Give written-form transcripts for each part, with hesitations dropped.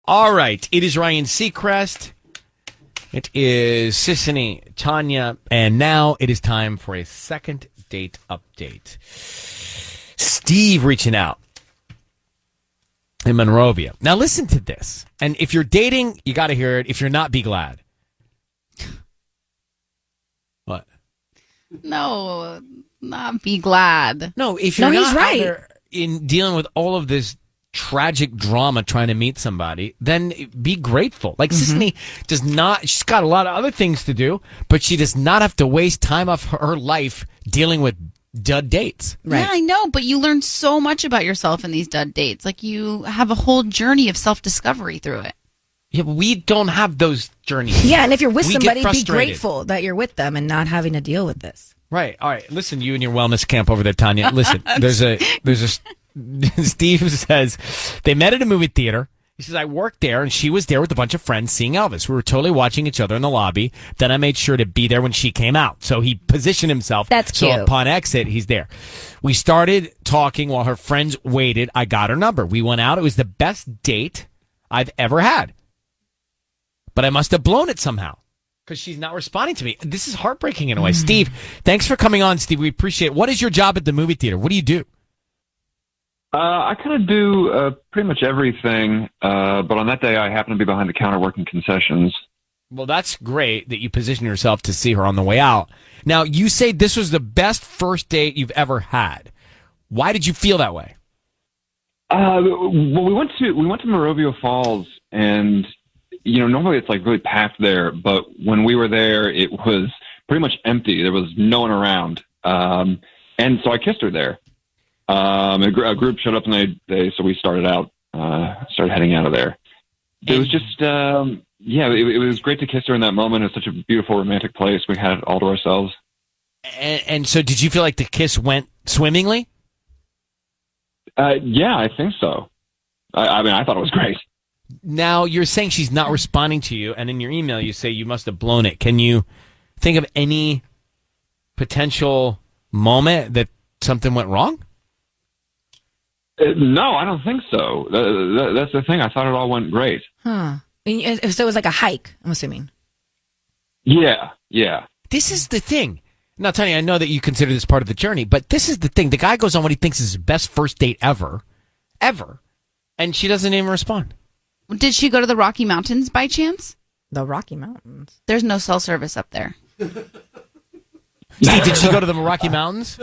All right. It is Ryan Seacrest. It is Sissany, Tanya. And now it is time for a second date update. Steve reaching out in Monrovia. Now listen to this. And if you're dating, you got to hear it. If you're not, be glad. What? No, not be glad. No, if you're he's not right. out there in dealing with all of this tragic drama trying to meet somebody, then be grateful. Like Sissany does not, she's got a lot of other things to do, but she does not have to waste time off her life dealing with dud dates. Right. Yeah, I know, but you learn so much about yourself in these dud dates. Like you have a whole journey of self-discovery through it. Yeah, but we don't have those journeys. Yeah, and if you're with We somebody, get be frustrated. grateful that you're with them and not having to deal with this. Right. All right. Listen, you and your wellness camp over there, Tanya. Listen, there's a Steve says they met at a movie theater. He says, I worked there, and she was there with a bunch of friends seeing Elvis. We were totally watching each other in the lobby. Then I made sure to be there when she came out. So he positioned himself. That's so cute. upon exit, he's there. We started talking while her friends waited. I got her number. We went out. It was the best date I've ever had. But I must have blown it somehow because she's not responding to me. This is heartbreaking in a way. Steve, thanks for coming on, Steve. We appreciate it. What is your job at the movie theater? What do you do? I kind of do pretty much everything, but on that day I happen to be behind the counter working concessions. Well, that's great that you position yourself to see her on the way out. Now, you say this was the best first date you've ever had. Why did you feel that way? Well, we went to Monrovia Falls, and normally it's like really packed there, but when we were there, it was pretty much empty. There was no one around, and so I kissed her there. A group showed up, and so we started heading out of there. It was just, it was great to kiss her in that moment. It was such a beautiful, romantic place. We had it all to ourselves. And so did you feel like the kiss went swimmingly? Yeah, I think so. I mean, I thought it was great. Now, you're saying she's not responding to you, and in your email you say you must have blown it. Can you think of any potential moment that something went wrong? No, I don't think so. That's the thing. I thought it all went great. Huh. So it was like a hike, I'm assuming. Yeah. This is the thing. Now, Tanya, I know that you consider this part of the journey, but this is the thing. The guy goes on what he thinks is his best first date ever, and she doesn't even respond. Did she go to the Rocky Mountains by chance? The Rocky Mountains. There's no cell service up there. Steve, did she go to the Rocky Mountains?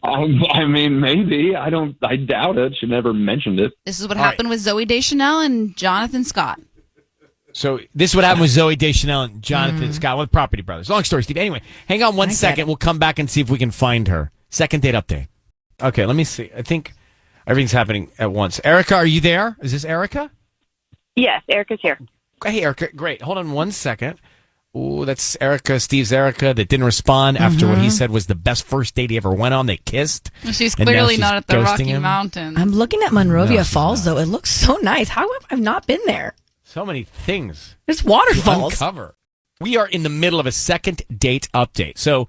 I mean, maybe. I doubt it. She never mentioned it. This is what happened with Zooey Deschanel and Jonathan Scott. So this is what happened with Zooey Deschanel and Jonathan Scott with Property Brothers. Long story, Steve. Anyway, hang on one second. We'll come back and see if we can find her. Second date update. Okay, let me see. I think everything's happening at once. Erica, are you there? Is this Erica? Yes, Erica's here. Hey, Erica. Great. Hold on one second. Ooh, that's Erica, Steve's Erica, that didn't respond after what he said was the best first date he ever went on. They kissed. She's clearly not at the Rocky him. Mountains. I'm looking at Monrovia Falls, though. It looks so nice. How have I not been there? So many things. There's waterfalls. Uncover. We are in the middle of a second date update. So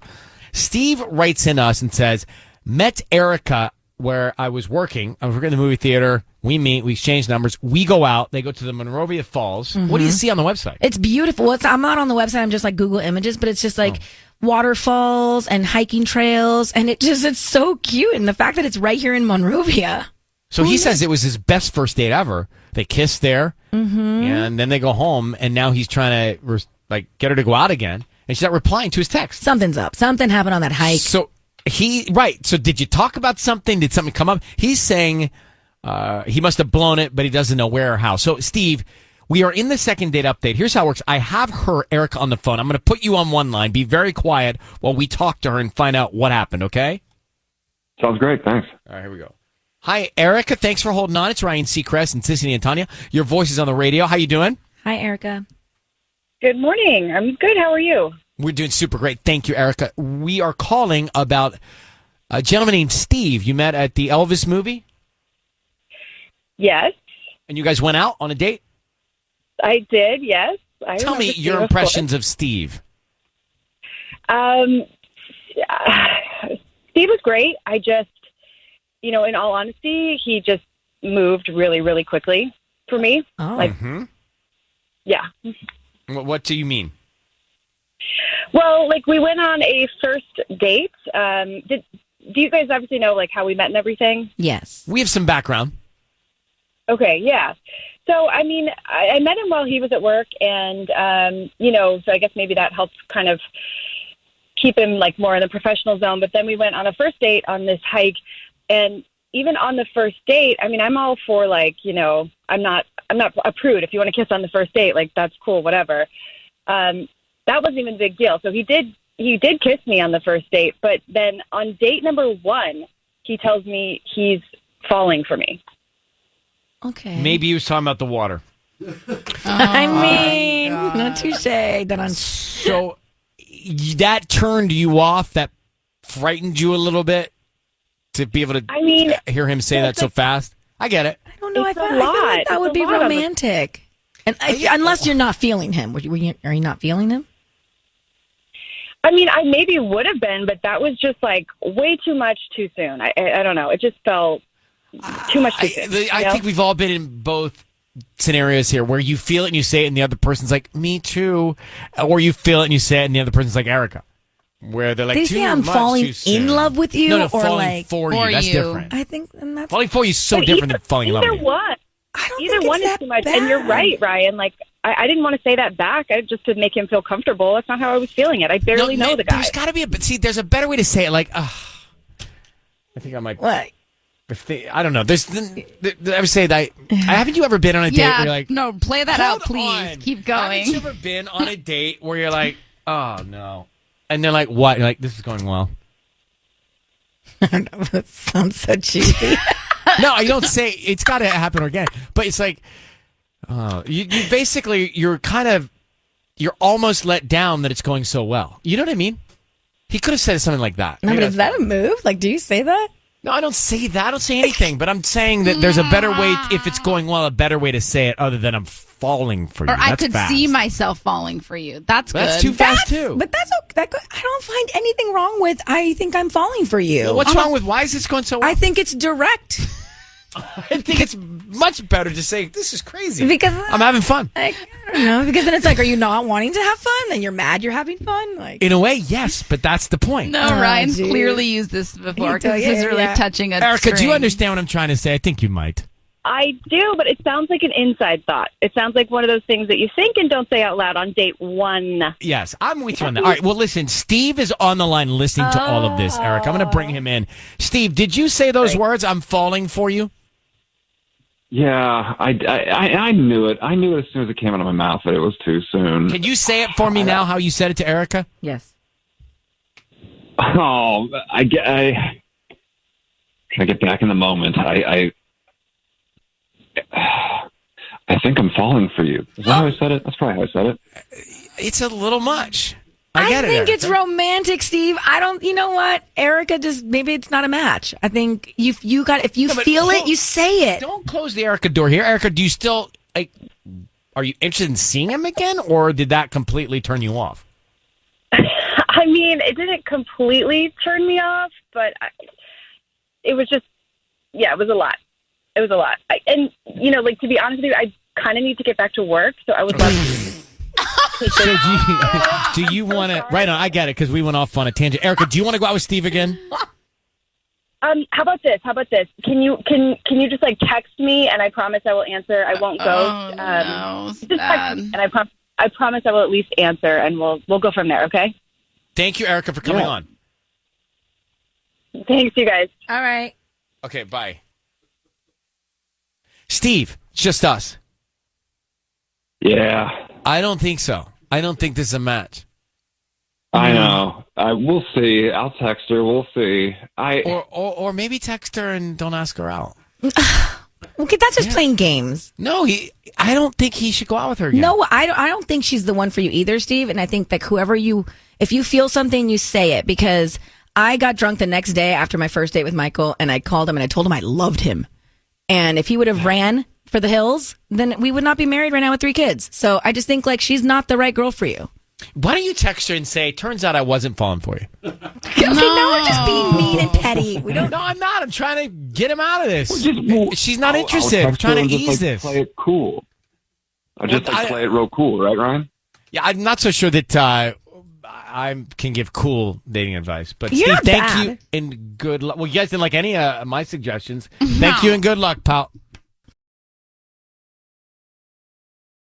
Steve writes in us and says, met Erica where I was working. I was working in the movie theater. We meet. We exchange numbers. We go out. They go to the Monrovia Falls. What do you see on the website? It's beautiful. I'm not on the website. I'm just like Google Images, but it's just like waterfalls and hiking trails. And it's so cute. And the fact that it's right here in Monrovia. So he says it was his best first date ever. They kissed there, and then they go home, and now he's trying to get her to go out again, and she's not replying to his text. Something's up. Something happened on that hike. So So did you talk about something? Did something come up? He's saying he must have blown it, but he doesn't know where or how. So, Steve, we are in the second date update. Here's how it works. I have Erica, on the phone. I'm going to put you on one line. Be very quiet while we talk to her and find out what happened, okay? Sounds great. Thanks. All right, here we go. Hi, Erica. Thanks for holding on. It's Ryan Seacrest and Sissany and Tanya. Your voice is on the radio. How you doing? Hi, Erica. Good morning. I'm good. How are you? We're doing super great. Thank you, Erica. We are calling about a gentleman named Steve you met at the Elvis movie. Yes. And you guys went out on a date? I did, yes. Tell me your impressions of Steve. Steve was great. I just, in all honesty, he just moved really, really quickly. for me. Oh. Like, yeah. What do you mean? Well, like we went on a first date. Do you guys obviously know like how we met and everything? Yes. We have some background. Okay, yeah. So, I mean, I met him while he was at work, and, so I guess maybe that helped kind of keep him, like, more in the professional zone. But then we went on a first date on this hike, and even on the first date, I mean, I'm all for, like, I'm not a prude. If you want to kiss on the first date, like, that's cool, whatever. That wasn't even a big deal. So he did kiss me on the first date, but then on date number 1, he tells me he's falling for me. Okay. Maybe he was talking about the water. I mean, not touche. So that turned you off? That frightened you a little bit to be able to hear him say that so fast? I get it. I don't know. I It's feel a lot. like that would It's be a lot. romantic. Unless you're not feeling him. Are you not feeling him? I mean, I maybe would have been, but that was just like way too much too soon. I don't know. It just felt too much too soon. I think we've all been in both scenarios here where you feel it and you say it and the other person's like, me too. Or you feel it and you say it and the other person's like, Erica. Where they're like, Did you say I'm falling in love with you? No, or falling like for you. That's different. I think and that's Falling for you is so different than falling in love with you. Either one. I don't Either think one it's is that too much. bad. And you're right, Ryan. Like, I didn't want to say that back just to make him feel comfortable. That's not how I was feeling it. I barely know the guy. There's got to be there's a better way to say it. Like, I think I might. What? I don't know. I would say that. Haven't you ever been on a date where you're like, no, play that out, "Hold please. on." Keep going. Haven't you ever been on a date where you're like, oh no, and they're like, what? You're like, this is going well. I don't know. That sounds so cheesy. No, you don't say. It's got to happen organic. But it's like, you basically you're almost let down that it's going so well. You know what I mean? He could have said something like that. No, but is that a move? Like, do you say that? No, I don't say that. I don't say anything. But I'm saying that there's a better way, if it's going well, a better way to say it other than I'm falling for you. Or I That's could fast. see myself falling for you. That's good. That's too fast too. But that's okay. I don't find anything wrong with. I think I'm falling for you. Well, what's wrong with? Why is this going so well? I think it's direct. I think it's much better to say this is crazy Because I'm having fun. I don't know. Because then it's like, are you not wanting to have fun? Then you're mad you're having fun. Like, In a way, yes, but that's the point. No, Ryan's clearly used this before because this is really touching a Erica, do you string. understand what I'm trying to say? I think you might. I do, but it sounds like an inside thought. It sounds like one of those things that you think and don't say out loud on date 1. Yes, I'm with you on that. All right, well, listen, Steve is on the line listening to all of this, Eric. I'm going to bring him in. Steve, did you say those words, I'm falling for you? Yeah, I knew it. I knew it as soon as it came out of my mouth that it was too soon. Can you say it for me now, how you said it to Erica? yes. Oh, can I get back in the moment? I think I'm falling for you. Is that how I said it? That's probably how I said it. It's a little much. I get it, think Erica. it's romantic, Steve. I don't. You know what, Erica? Just maybe it's not a match. I think if you but feel it, you say it. Don't close the Erica door here. Erica, do you still, are you interested in seeing him again, or did that completely turn you off? I mean, it didn't completely turn me off, but it was just, it was a lot. It was a lot. To be honest with you, I kind of need to get back to work, so I would love to. So do you want to? Right on, I get it because we went off on a tangent. Erica, do you want to go out with Steve again? How about this? Can you just like text me and I promise I will answer. I won't go. No, just text me, and I promise I will at least answer, and we'll go from there. Okay. Thank you, Erica, for coming on. Thanks, you guys. All right. Okay, bye. Steve, it's just us. Yeah, I don't think so. I don't think this is a match. I know. We'll see. I'll text her. We'll see. Or maybe text her and don't ask her out. Okay, that's just playing games. No, I don't think he should go out with her again. No, I don't think she's the one for you either, Steve. And I think that if you feel something, you say it. Because I got drunk the next day after my first date with Michael, and I called him and I told him I loved him. And if he would have ran for the hills, then we would not be married right now with 3 kids. So I just think she's not the right girl for you. Why don't you text her and say, "Turns out I wasn't falling for you." Okay, now we're just being mean and petty. We don't. No, I'm not. I'm trying to get him out of this. She's not I'll interested. I'm text her trying to and just, ease this. Play it cool. I'll just play it real cool, right, Ryan? Yeah, I'm not so sure that I can give cool dating advice. But You're Steve, not thank bad. you and good luck. Well, you guys didn't like any of my suggestions. Thank you and good luck, pal.